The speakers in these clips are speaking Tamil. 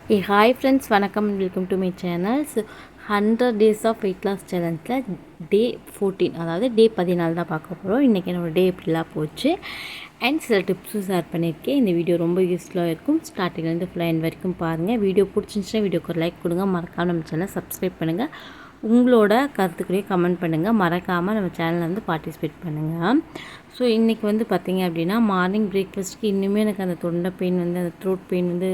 ஹாய் ஃப்ரெண்ட்ஸ், வணக்கம். Welcome to my channel. 100 days of weight loss சேலஞ்சில் டே 14, அதாவது டே 14 தான் பார்க்க போகிறோம். இன்றைக்கி என்னோடய டே எப்படிலாம் போச்சு அண்ட் சில டிப்ஸும் ஷேர் பண்ணியிருக்கேன். இந்த வீடியோ ரொம்ப யூஸ்ஃபுல்லாக இருக்கும். ஸ்டார்டிங்லேருந்து ஃபுல்லாக எண்ட் வரைக்கும் பாருங்கள். வீடியோ பிடிச்சிருந்துச்சுன்னா வீடியோக்கு ஒரு லைக் கொடுங்க. மறக்காமல் நம்ம சேனலை சப்ஸ்கிரைப் பண்ணுங்கள். உங்களோட கருத்துக்களையும் கமெண்ட் பண்ணுங்கள். மறக்காமல் நம்ம சேனலில் வந்து பார்ட்டிசிபேட் பண்ணுங்கள். ஸோ இன்றைக்கி வந்து பார்த்திங்க அப்படின்னா மார்னிங் பிரேக்ஃபாஸ்ட்டுக்கு இன்னுமே எனக்கு அந்த தொண்டை பெயின் வந்து அந்த த்ரோட் பெயின் வந்து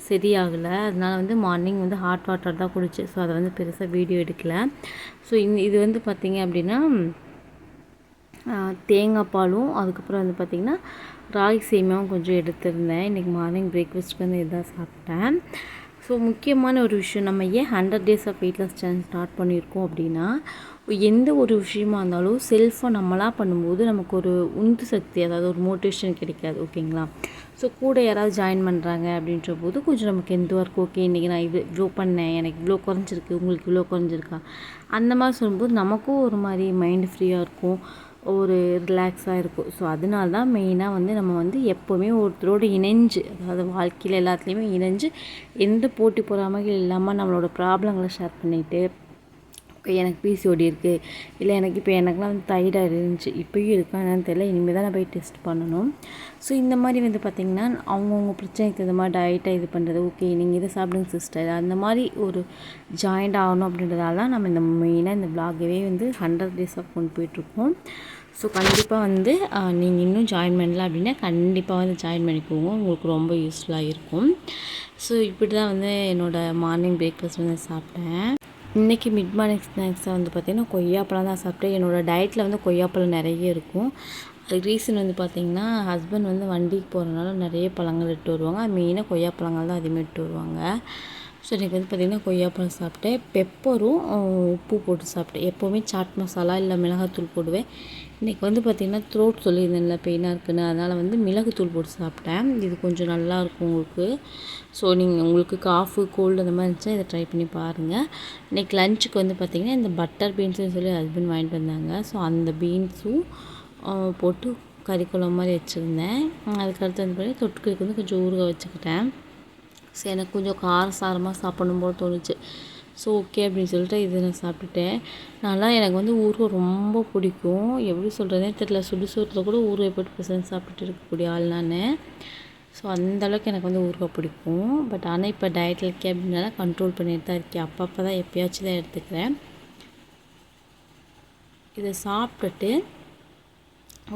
சரியாகலை. அதனால் வந்து மார்னிங் வந்து ஹாட் வாட்டர் தான் குடித்தேன். ஸோ அதை வந்து பெருசாக வீடியோ எடுக்கலை. ஸோ இது வந்து பார்த்திங்க அப்படின்னா தேங்காய் பாலும் அதுக்கப்புறம் வந்து பார்த்திங்கன்னா ராகி சேமியாவும் கொஞ்சம் எடுத்திருந்தேன். இன்றைக்கி மார்னிங் பிரேக்ஃபாஸ்ட்டுக்கு வந்து இதான் சாப்பிட்டேன். ஸோ முக்கியமான ஒரு விஷயம், நம்ம ஏன் 100 days of weight loss challenge start பண்ணியிருக்கோம் அப்படின்னா, எந்த ஒரு விஷயமா இருந்தாலும் செல்ஃபாக நம்மளாக பண்ணும்போது நமக்கு ஒரு உந்து சக்தி, அதாவது ஒரு மோட்டிவேஷன் கிடைக்காது. ஓகேங்களா? ஸோ கூட யாராவது ஜாயின் பண்ணுறாங்க அப்படின்ற போது கொஞ்சம் நமக்கு எந்த ஒர்க் ஓகே, இன்றைக்கி நான் இவ்வளோ பண்ணேன், எனக்கு இவ்வளோ குறைஞ்சிருக்கு, உங்களுக்கு இவ்வளோ குறைஞ்சிருக்கா, அந்த மாதிரி சொல்லும்போது நமக்கும் ஒரு மாதிரி மைண்டு ஃப்ரீயாக இருக்கும், ஒரு ரிலாக்ஸாக இருக்கும். ஸோ அதனால தான் மெயினாக வந்து நம்ம வந்து எப்போவுமே ஒருத்தரோடு இணைஞ்சு, அதாவது வாழ்க்கையில் எல்லாத்துலேயுமே இணைஞ்சு எந்த போட்டி பொறாமைகள் இல்லாமல் நம்மளோட ப்ராப்ளங்களை ஷேர் பண்ணிவிட்டு, எனக்கு பிசிஓடி இருக்குது, இல்லை எனக்குலாம் வந்து தைராய்டு இருந்துச்சு, இப்போயும் இருக்கா என்னன்னு தெரியல, இனிமேல் தான் நான் போய் டெஸ்ட் பண்ணணும். ஸோ இந்த மாதிரி வந்து பார்த்திங்கன்னா அவங்கவுங்க பிரச்சனைக்கு தகுந்த மாதிரி டயட்டாக இது பண்ணுறது, ஓகே நீங்கள் இதை சாப்பிடுங்க சிஸ்டர், அந்த மாதிரி ஒரு ஜாயிண்ட் ஆகணும் அப்படின்றதால தான் நம்ம இந்த மெயினாக இந்த ப்ளாகவே வந்து 100 டேஸாக கொண்டு போயிட்டுருக்கோம். ஸோ கண்டிப்பாக வந்து நீங்கள் இன்னும் ஜாயின் பண்ணல அப்படின்னா கண்டிப்பாக வந்து ஜாயின் பண்ணிக்கோங்க, உங்களுக்கு ரொம்ப யூஸ்ஃபுல்லாக இருக்கும். ஸோ இப்படி தான் வந்து என்னோடய மார்னிங் பிரேக்ஃபாஸ்ட் வந்து சாப்பிட்டேன். இன்றைக்கி மிட் மார்னிங் ஸ்நாக்ஸை வந்து பார்த்திங்கன்னா கொய்யாப்பழம் தான் சாப்பிட்டேன். என்னோடய டயட்டில் வந்து கொய்யாப்பழம் நிறைய இருக்கும். அதுக்கு ரீசன் வந்து பார்த்திங்கன்னா ஹஸ்பண்ட் வந்து வண்டிக்கு போகிறதுனால நிறைய பழங்கள் இட்டு வருவாங்க. மெயினாக கொய்யாப்பழங்கள் தான் அதிகமாக இட்டு வருவாங்க. ஸோ எனக்கு வந்து பார்த்திங்கன்னா கொய்யாப்பழம் சாப்பிட்டேன், பெப்பரும் உப்பு போட்டு சாப்பிட்டேன். எப்போவுமே சாட் மசாலா இல்லை மிளகாத்தூள் போடுவேன். இன்றைக்கி வந்து பார்த்திங்கன்னா த்ரோட் சொல்லியிருந்தேன்ல பெயினாக இருக்குன்னு, அதனால் வந்து மிளகுத்தூள் போட்டு சாப்பிட்டேன். இது கொஞ்சம் நல்லாயிருக்கும் உங்களுக்கு. ஸோ நீங்கள் உங்களுக்கு காஃபு கோல்டு அந்த மாதிரி இருந்துச்சுன்னா இதை ட்ரை பண்ணி பாருங்கள். இன்றைக்கி லஞ்சுக்கு வந்து பார்த்திங்கன்னா இந்த பட்டர் பீன்ஸுன்னு சொல்லி ஹஸ்பண்ட் வாங்கிட்டு வந்தாங்க. ஸோ அந்த பீன்ஸும் போட்டு கறி குழம்பு மாதிரி வச்சுருந்தேன். அதுக்கடுத்து வந்து பார்த்திங்கன்னா தொட்டுக்கிறதுக்கு வந்து கொஞ்சம் ஊறுகாய் வச்சுக்கிட்டேன். ஸோ எனக்கு கொஞ்சம் காரசாரமாக சாப்பிடணும் போல் தோணுச்சு. ஸோ ஓகே அப்படின்னு சொல்லிட்டு இது நான் சாப்பிட்டுட்டேன். எனக்கு வந்து ஊறுகாய் ரொம்ப பிடிக்கும். எப்படி சொல்கிறதே தெரியல, சுடுசோத்தில் கூட ஊறுகாய் போட்டு பிசைஞ்சு சாப்பிட்டுட்டு இருக்கக்கூடிய ஆள் நான். ஸோ அந்தளவுக்கு எனக்கு வந்து ஊறுகாய் பிடிக்கும். பட் ஆனால் இப்போ டயட்டில் இருக்கேன் அப்படின்னால கண்ட்ரோல் பண்ணிட்டு தான் இருக்கேன். அப்பப்போ தான் எப்போயாச்சும் தான் எடுத்துக்கிறேன். இதை சாப்பிட்டுட்டு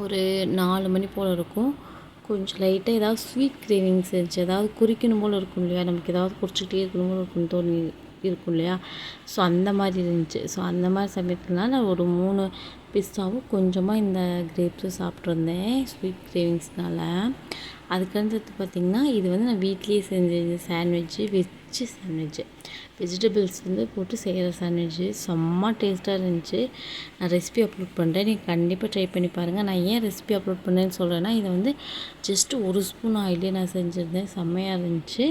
ஒரு 4 மணி போல் இருக்கும், கொஞ்சம் லைட்டாக ஏதாவது ஸ்வீட் கிரேவிங்ஸ் இருந்துச்சு. ஏதாவது குறிக்கணும் போல் இருக்கும் இல்லையா, நமக்கு ஏதாவது குறிச்சிக்கிட்டே இருக்கணும் போல் இருக்குன்னு தோணி இருக்கும் இல்லையா. ஸோ அந்த மாதிரி இருந்துச்சு. ஸோ அந்த மாதிரி சமயத்துலனா நான் ஒரு 3 பிஸ்தாவும் கொஞ்சமாக இந்த கிரேப்ஸும் சாப்பிட்ருந்தேன் ஸ்வீட் கிரேவிங்ஸ்னால். அதுக்கடுத்து பார்த்திங்கன்னா இது வந்து நான் வீட்லேயே செஞ்சது சாண்ட்விட்சு, வெஜ்ஜு சாண்ட்விட்சு, வெஜிடபிள்ஸ் வந்து போட்டு செய்கிற சாண்ட்விட்சு செம்ம டேஸ்ட்டாக இருந்துச்சு. நான் ரெசிபி அப்லோட் பண்ணுறேன், நீங்கள் கண்டிப்பாக ட்ரை பண்ணி பாருங்கள். நான் ஏன் ரெசிபி அப்லோட் பண்ணேன்னு சொல்கிறேன்னா, இதை வந்து ஜஸ்ட்டு 1 ஸ்பூன் ஆயிலே நான் செஞ்சுருந்தேன், செம்மையாக இருந்துச்சு.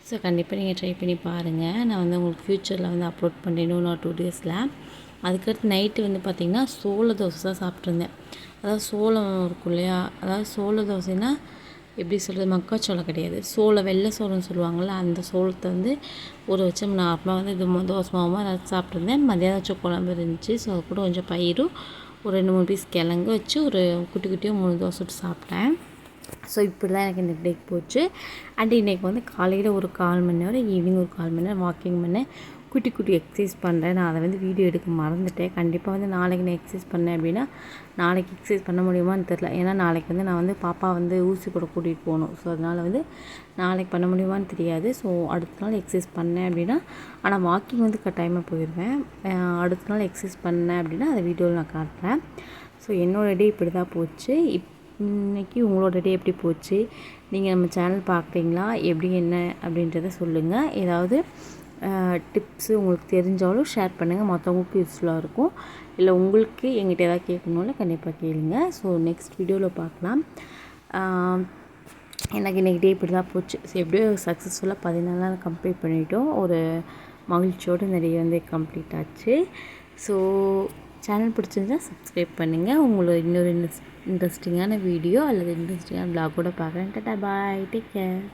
ஸோ கண்டிப்பாக நீங்கள் ட்ரை பண்ணி பாருங்கள். நான் வந்து உங்களுக்கு ஃப்யூச்சரில் வந்து அப்லோட் பண்ணுறேன் இன்னும் 2 டேஸில். அதுக்கடுத்து நைட்டு வந்து பார்த்திங்கன்னா சோள தோசை தான் சாப்பிட்ருந்தேன். அதாவது சோளம் இருக்கும் இல்லையா, அதாவது சோள தோசைன்னா எப்படி சொல்கிறது, மக்காச்சோளம் கிடையாது, வெள்ளை சோளம்னு சொல்லுவாங்கள்ல, அந்த சோளத்தை வந்து ஊற வச்சு நார்மலாக வந்து இது தோசை மாவுமாக அதை சாப்பிட்ருந்தேன். மதியானம் வச்ச குழம்பு இருந்துச்சு. ஸோ அது கூட கொஞ்சம் பயிரும் ஒரு 2-3 பீஸ் கிழங்கு வச்சு ஒரு குட்டி குட்டியாக 3 தோசை விட்டு சாப்பிட்டேன். ஸோ இப்படி தான் எனக்கு இந்த டேக்கு போச்சு. அண்ட் இன்றைக்கி வந்து காலையில் ஒரு 1/4 மணி நேரம், ஈவினிங் ஒரு 1/4 மணி நேரம் வாக்கிங் பண்ணேன், குட்டி குட்டி எக்ஸசைஸ் பண்ணுறேன். நான் அதை வந்து வீடியோ எடுக்க மறந்துட்டேன். கண்டிப்பாக வந்து நாளைக்கு நான் எக்ஸசைஸ் பண்ணேன் அப்படின்னா நாளைக்கு எக்ஸசைஸ் பண்ண முடியுமான்னு தெரில. ஏன்னா நாளைக்கு வந்து நான் வந்து பாப்பா வந்து ஊசி கூட கூட்டிகிட்டு போகணும். ஸோ அதனால் வந்து நாளைக்கு பண்ண முடியுமான்னு தெரியாது. ஸோ அடுத்த நாள் எக்ஸசைஸ் பண்ணேன் அப்படின்னா, ஆனால் வாக்கிங் வந்து கட்டாயமாக போயிடுவேன். அடுத்த நாள் எக்ஸசைஸ் பண்ணேன் அப்படின்னா அதை வீடியோவில் நான் காட்டுறேன். ஸோ என்னோடய டே இப்படி தான் போச்சு. இன்றைக்கி உங்களோட டே எப்படி போச்சு? நீங்கள் நம்ம சேனல் பார்க்குறீங்களா? எப்படி என்ன அப்படின்றத சொல்லுங்கள். ஏதாவது டிப்ஸு உங்களுக்கு தெரிஞ்சாலும் ஷேர் பண்ணுங்கள், மற்றவங்களுக்கும் யூஸ்ஃபுல்லாக இருக்கும். இல்லை உங்களுக்கு எங்கிட்ட ஏதாவது கேட்கணும்ல கண்டிப்பாக கேளுங்க. ஸோ நெக்ஸ்ட் வீடியோவில் பார்க்கலாம். எனக்கு இன்றைக்கி டே இப்படி தான் போச்சு. ஸோ எப்படியோ சக்ஸஸ்ஃபுல்லாக 14 நாள் கம்ப்ளீட் பண்ணிட்டோம். ஒரு மகிழ்ச்சியோடு நிறைய வந்து கம்ப்ளீட் ஆச்சு. ஸோ சேனல் பிடிச்சிருந்தா சப்ஸ்கிரைப் பண்ணுங்கள். உங்களோட இன்னொரு இன்ட்ரெஸ்டிங்கான வீடியோ அல்லது இன்ட்ரெஸ்டிங்கான வ்ளாக் கூட பார்க்குறேன். டாடா பாய், டேக் கேர்.